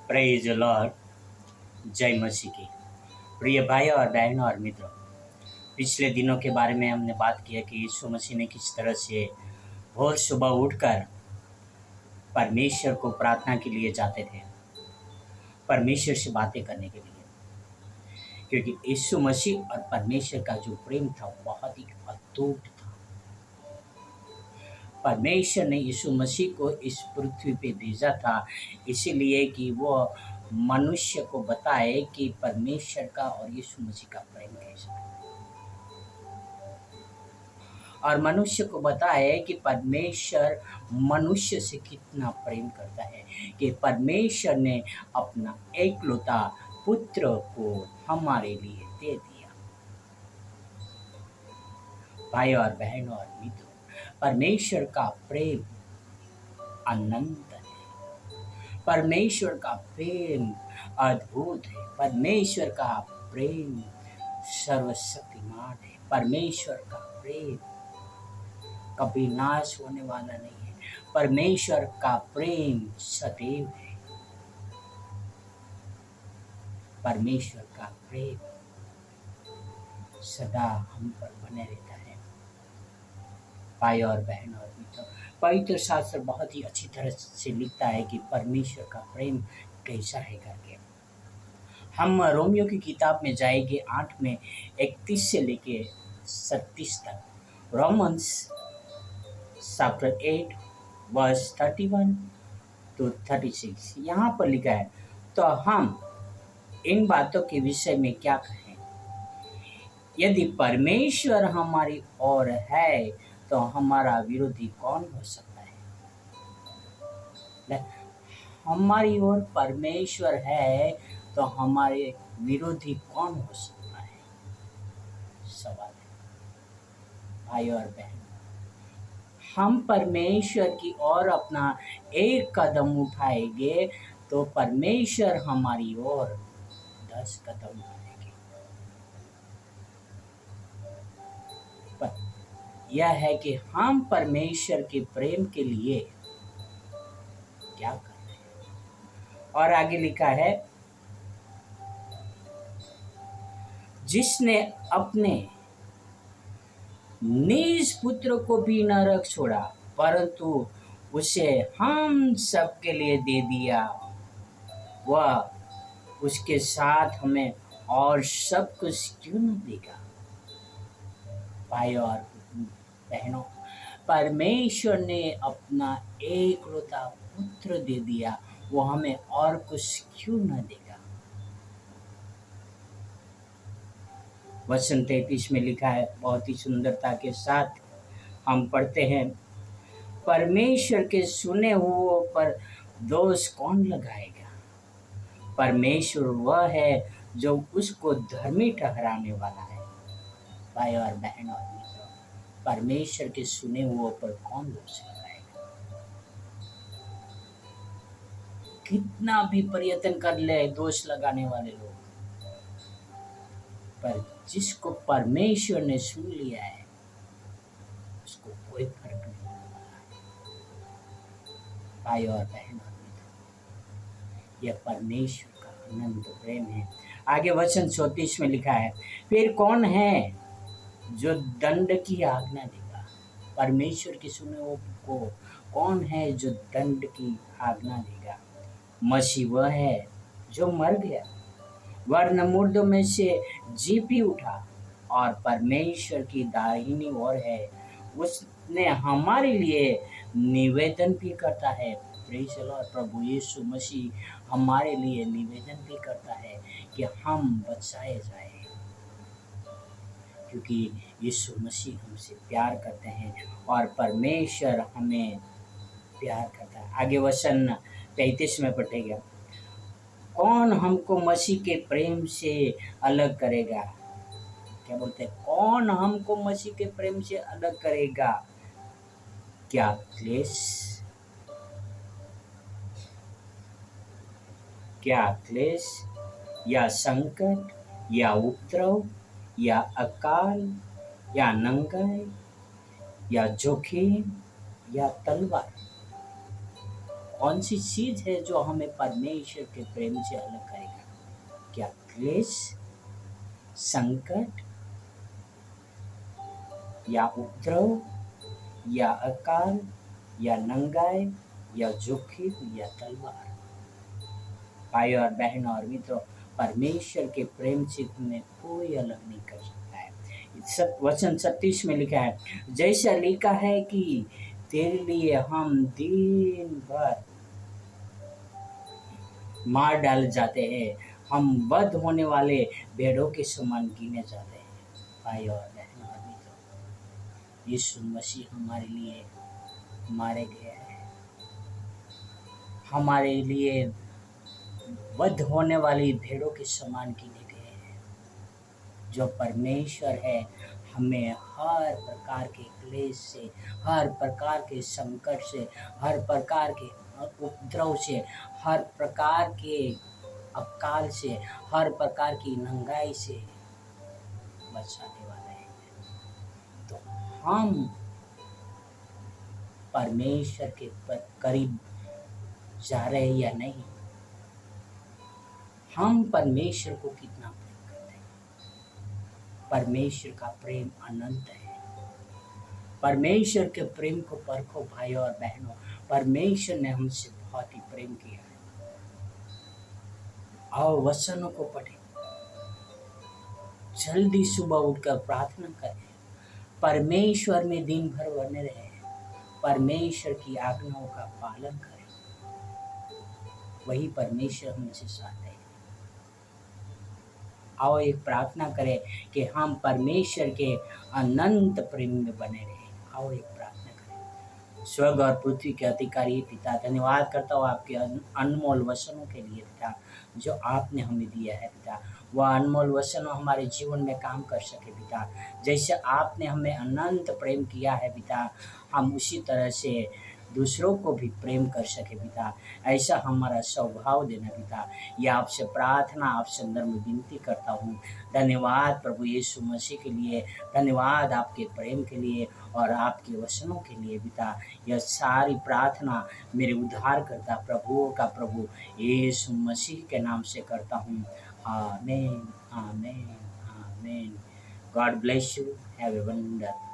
Praise Lord. जय मसीह की। प्रिय भाई और बहनों और मित्रों, पिछले दिनों के बारे में हमने बात किया कि यीशु मसीह ने किस तरह से रोज सुबह उठकर परमेश्वर को प्रार्थना के लिए जाते थे, परमेश्वर से बातें करने के लिए, क्योंकि यीशु मसीह और परमेश्वर का जो प्रेम था बहुत ही अटूट था। परमेश्वर ने यीशु मसीह को इस पृथ्वी पे भेजा था इसीलिए कि वो मनुष्य को बताए कि परमेश्वर का और यीशु मसीह का प्रेम कैसा है, और मनुष्य को बताए कि परमेश्वर मनुष्य से कितना प्रेम करता है, कि परमेश्वर ने अपना एकलौता पुत्र को हमारे लिए दे दिया। भाई और बहनों और मित्रों, परमेश्वर का प्रेम अनंत है, परमेश्वर का प्रेम अद्भुत है, परमेश्वर का प्रेम सर्वशक्तिमान है, परमेश्वर का प्रेम कभी नाश होने वाला नहीं है, परमेश्वर का प्रेम सदैव है, परमेश्वर का प्रेम सदा हम पर बने रहता है। भाई और बहन और मित्रों, पवित्र शास्त्र बहुत ही अच्छी तरह से लिखता है कि परमेश्वर का प्रेम कैसा है करके। हम रोमियो की किताब में जाएंगे 8 में 31 से लेके 37 तक। रोमन्स चैप्टर 8 वर्स 31 to 36 यहाँ पर लिखा है, तो हम इन बातों के विषय में क्या कहें? यदि परमेश्वर हमारी ओर है तो हमारा विरोधी कौन हो सकता है? हमारी ओर परमेश्वर है तो हमारे विरोधी कौन हो सकता है? सवाल है। भाई और बहन, हम परमेश्वर की ओर अपना एक कदम उठाएंगे तो परमेश्वर हमारी ओर 10 कदम उठाएंगे। पर यह है कि हम परमेश्वर के प्रेम के लिए क्या कर रहे हैं। और आगे लिखा है, जिसने अपने निज पुत्र को भी न रख छोड़ा परंतु उसे हम सबके लिए दे दिया, वह उसके साथ हमें और सब कुछ क्यों न देगा? भाई और बहनों, परमेश्वर ने अपना एकलौता पुत्र दे दिया, वो हमें और कुछ क्यों न देगा? वचन 33 में लिखा है, बहुत ही सुंदरता के साथ हम पढ़ते हैं, परमेश्वर के सुने हुओं पर दोष कौन लगाएगा? परमेश्वर वह है जो उसको धर्मी ठहराने वाला है। भाई और बहन और मित्रों, परमेश्वर के सुने हुओं पर कौन दोष लगाएगा? कितना भी प्रयत्न कर ले दोष लगाने वाले लोग, पर जिसको परमेश्वर ने सुन लिया है उसको कोई फर्क नहीं पड़ने वाला है। भाई और बहन और मित्रों, यह परमेश्वर का अनंत प्रेम है। आगे वचन 34 में लिखा है, फिर कौन है जो दंड की आज्ञा देगा? परमेश्वर के सुने हुओं को कौन है जो दंड की आज्ञा देगा? मसीह वह है जो मर गया, वरन मुर्दों में से जी भी उठा और परमेश्वर की दाहिनी ओर है, उसने हमारे लिए निवेदन भी करता है। Praise the Lord. प्रभु यीशु मसीह हमारे लिए निवेदन भी करता है कि हम बचाए जाए, क्योंकि यीशु मसीह हमसे प्यार करते हैं और परमेश्वर हमें प्यार करता है। आगे वचन 33 में पढ़ेगा, कौन हमको मसीह के प्रेम से अलग करेगा? क्या बोलते हैं? कौन हमको मसीह के प्रेम से अलग करेगा? क्या क्लेश या संकट या उपद्रव या अकाल या नंगाई या जोखिम या तलवार? कौन सी चीज है जो हमें परमेश्वर के प्रेम से अलग करेगा? क्या क्लेश, संकट, या उपद्रव, या अकाल, या नंगाई, या जोखिम, या तलवार? भाई और बहनों और मित्रों, परमेश्वर के प्रेम से तुम्हें कोई अलग नहीं कर सकता है। वचन 36 में लिखा है, जैसा लिखा है कि तेरे लिए हम दिन भर मार डाले जाते हैं, हम वध होने वाले भेड़ों के समान गिने जाते हैं। भाई और बहनों और मित्रों, यीशु मसीह हमारे लिए मारे गए हैं, हमारे लिए वध होने वाली भेड़ों के समान गिने गए हैं। जो परमेश्वर है हमें हर प्रकार के क्लेश से, हर प्रकार के संकट से, हर प्रकार के उपद्रव से, हर प्रकार के अकाल से, हर प्रकार की नंगाई से बचाने वाले हैं। तो हम परमेश्वर के करीब जा रहे हैं या नहीं? हम परमेश्वर को कितना प्रेम करते हैं? परमेश्वर का प्रेम अनंत है। परमेश्वर के प्रेम को परखो भाई और बहनों, परमेश्वर ने हमसे बहुत ही प्रेम किया है। आओ वचनों को पढ़ें, जल्दी सुबह उठकर प्रार्थना करें, परमेश्वर में दिन भर बने रहे, परमेश्वर की आज्ञाओं का पालन करें, वही परमेश्वर हमसे साथ है। आओ एक प्रार्थना करें कि हम परमेश्वर के अनंत प्रेम में बने रहें। आओ एक प्रार्थना करें। स्वर्ग और पृथ्वी के अधिकारी पिता, धन्यवाद करता हूँ आपके अनमोल वचनों के लिए पिता, जो आपने हमें दिया है पिता। वह अनमोल वचन हमारे जीवन में काम कर सके पिता। जैसे आपने हमें अनंत प्रेम किया है पिता, हम उसी तरह से दूसरों को भी प्रेम कर सके पिता। ऐसा हमारा स्वभाव देना पिता। यह आपसे प्रार्थना, आपसे अंदर में विनती करता हूँ। धन्यवाद प्रभु यीशु मसीह के लिए, धन्यवाद आपके प्रेम के लिए और आपके वचनों के लिए पिता। यह सारी प्रार्थना मेरे उद्धारकर्ता प्रभुओं का प्रभु यीशु मसीह के नाम से करता हूँ। आमीन, आमीन, आमीन। God bless you. Have a wonderful